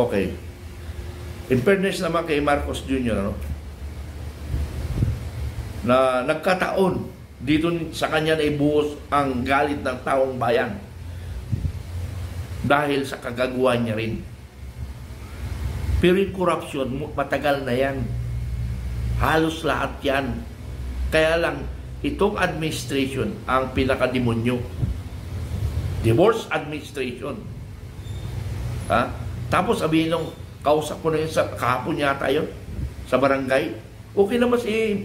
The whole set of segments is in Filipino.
Okay. In fairness naman kay Marcos Jr., ano, na nagkataon dito sa kanya na ibuhos ang galit ng taong bayan dahil sa kagaguhan niya rin. Pero yung corruption, matagal na yan. Halos lahat yan. Kaya lang, itong administration ang pinakademonyo. Divorce administration. Ha? Tapos sabihin nung, kausap ko na yun sa kahapon yata yun, sa barangay. Okay naman si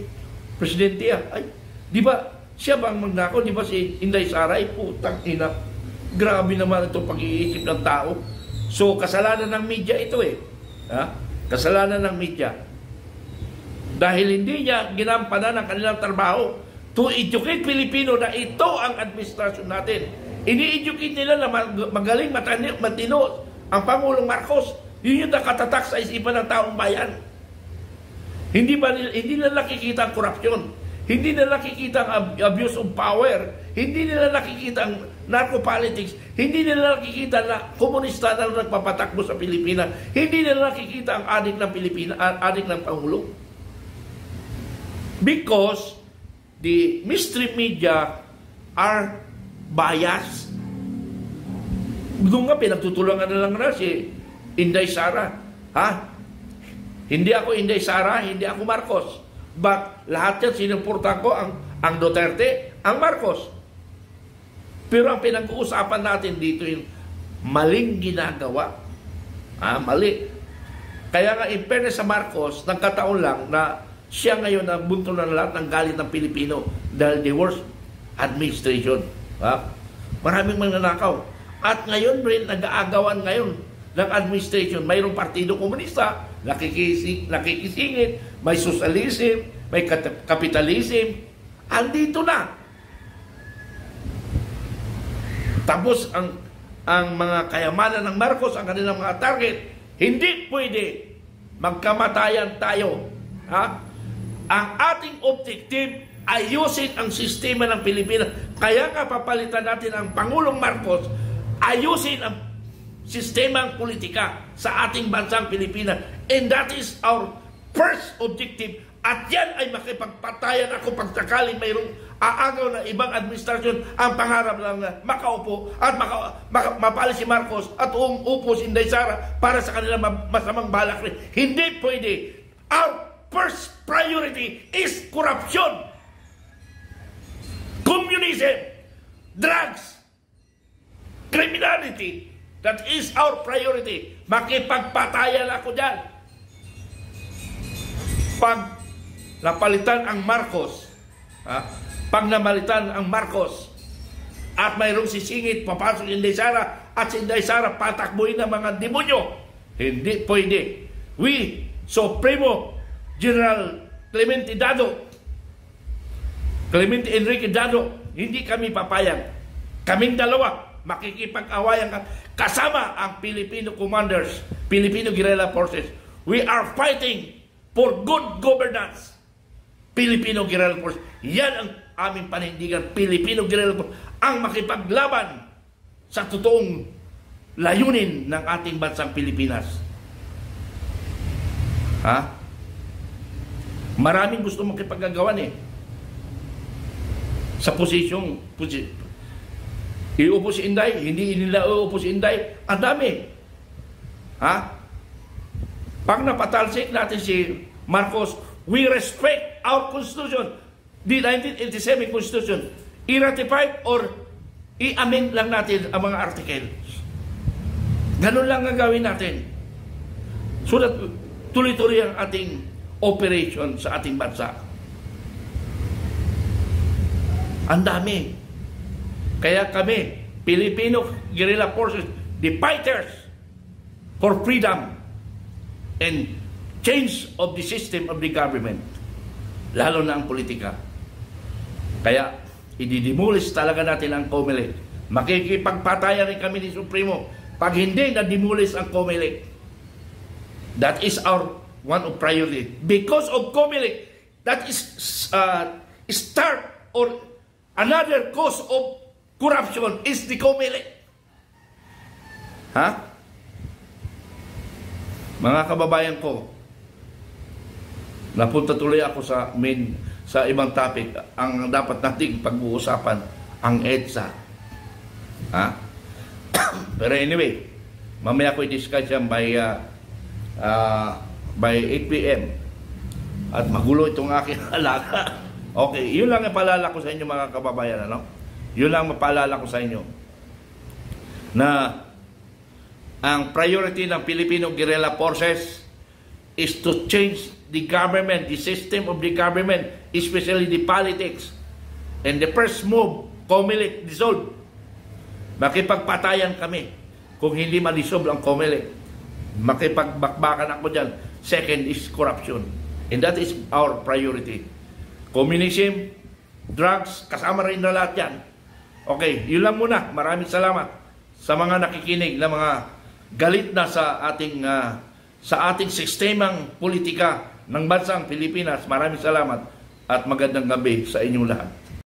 Presidente. Ay, di ba, siya ba ang magnakaw? Di ba si Inday Sara? Ay, putang ina. Grabe naman itong pag-iisip ng tao. So, kasalanan ng media ito eh. Ha? Kasalanan ng media. Dahil hindi niya ginampanan ang kanilang trabaho to educate Pilipino na ito ang administrasyon natin. Ini-educate nila na magaling matino ang Pangulong Marcos. Yun yung nakatatak sa isipan ng taong bayan. Hindi nila nakikita ang korupsyon. Hindi nila nakikita ang abuse of power. Hindi nila nakikita ang narco-politics. Hindi nila nakikita na komunista na nagpapatakbo sa Pilipinas. Hindi nila nakikita ang adik ng Pilipinas, adik ng Pangulo. Because the mainstream media are biased. Doon nga, pinagtutulungan na lang na si Inday Sara. Ha? Hindi ako Inday Sara, hindi ako Marcos. But lahat yan, sinuportan ko ang Duterte, ang Marcos. Pero ang pinag-uusapan natin dito yung maling ginagawa. Mali. Kaya nga, in fairness sa Marcos, nagkataon lang na siya ngayon ang bunto na lahat ng galit ng Pilipino dahil the worst administration. Maraming magnanakaw. At ngayon rin, nag-aagawan ngayon ng administration. Mayroong Partido Komunista, nakikisingit, may socialism, may capitalism. Andito na. Tapos ang mga kayamanan ng Marcos, ang kanilang mga target, hindi pwede magkamatayan tayo. Ang ating objective, ayusin ang sistema ng Pilipinas. Kaya nga papalitan natin ang Pangulong Marcos, ayusin ang sistema ng politika sa ating bansang Pilipinas. And that is our first objective. At yan ay makipagpatayan ako pag sakaling mayroong aagaw na ibang administrasyon ang pangarap lang na makaupo at mapali si Marcos at umupo si Inday Sara para sa kanilang masamang balak rin. Hindi pwede. Our first priority is corruption, communism, drugs, criminality. That is our priority. Makipagpatayan ako dyan. Pag napalitan ang Marcos, pag namalitan ang Marcos, at mayroong sisingit, papasok si Inday Sara, at si Inday Sara patakbuhin ng mga demonyo, hindi pwede. We, Supremo General Clemente Enrique Dado, hindi kami papayag. Kaming dalawa, makikipag-awayan kasama ang Filipino commanders, Filipino guerrilla forces. We are fighting for good governance. Filipino guerrilla forces. Yan ang aming panindigan. Filipino guerrilla forces ang makipaglaban sa totoong layunin ng ating bansang Pilipinas. Maraming gusto makipagagawan sa posisyong iupo si Inday, hindi nila uupo si Inday. Ang dami. Pag napatalsik natin si Marcos, we respect our Constitution, the 1987 Constitution. I-ratify or i-amend lang natin ang mga articles. Ganun lang ang gawin natin. So that tuloy-tuloy ang ating operation sa ating bansa. Ang dami. Kaya kami, Filipino Guerrilla Forces, the fighters for freedom and change of the system of the government, lalo na ang politika. Kaya, ididemolis talaga natin ang COMELEC. Makikipagpatayan rin kami ni Supremo pag hindi na-demolis ang COMELEC. That is our one of priority. Because of COMELEC, that is start or another cause of corruption is the COMELEC. Mga kababayan ko, napunta tuloy ako sa ibang topic. Ang dapat nating pag-uusapan, ang EDSA. Ha? Pero anyway, mamaya ko i-discuss yan by 8 p.m. At magulo itong aking alaga. Okay, yun lang ang paalala ko sa inyo mga kababayan. Ano? Yun lang ang paalala ko sa inyo. Na ang priority ng Filipino guerrilla forces is to change the government, the system of the government, especially the politics. And the first move, COMELEC dissolve. Makipagpatayan kami kung hindi ma-dissolve ang COMELEC. Makipagbakbakan ako dyan. Second is corruption. And that is our priority. Communism, drugs, kasama rin na lahat yan. Okay, yun lang muna. Maraming salamat sa mga nakikinig na mga galit na sa ating sistemang politika ng bansang Pilipinas. Maraming salamat at magandang gabi sa inyong lahat.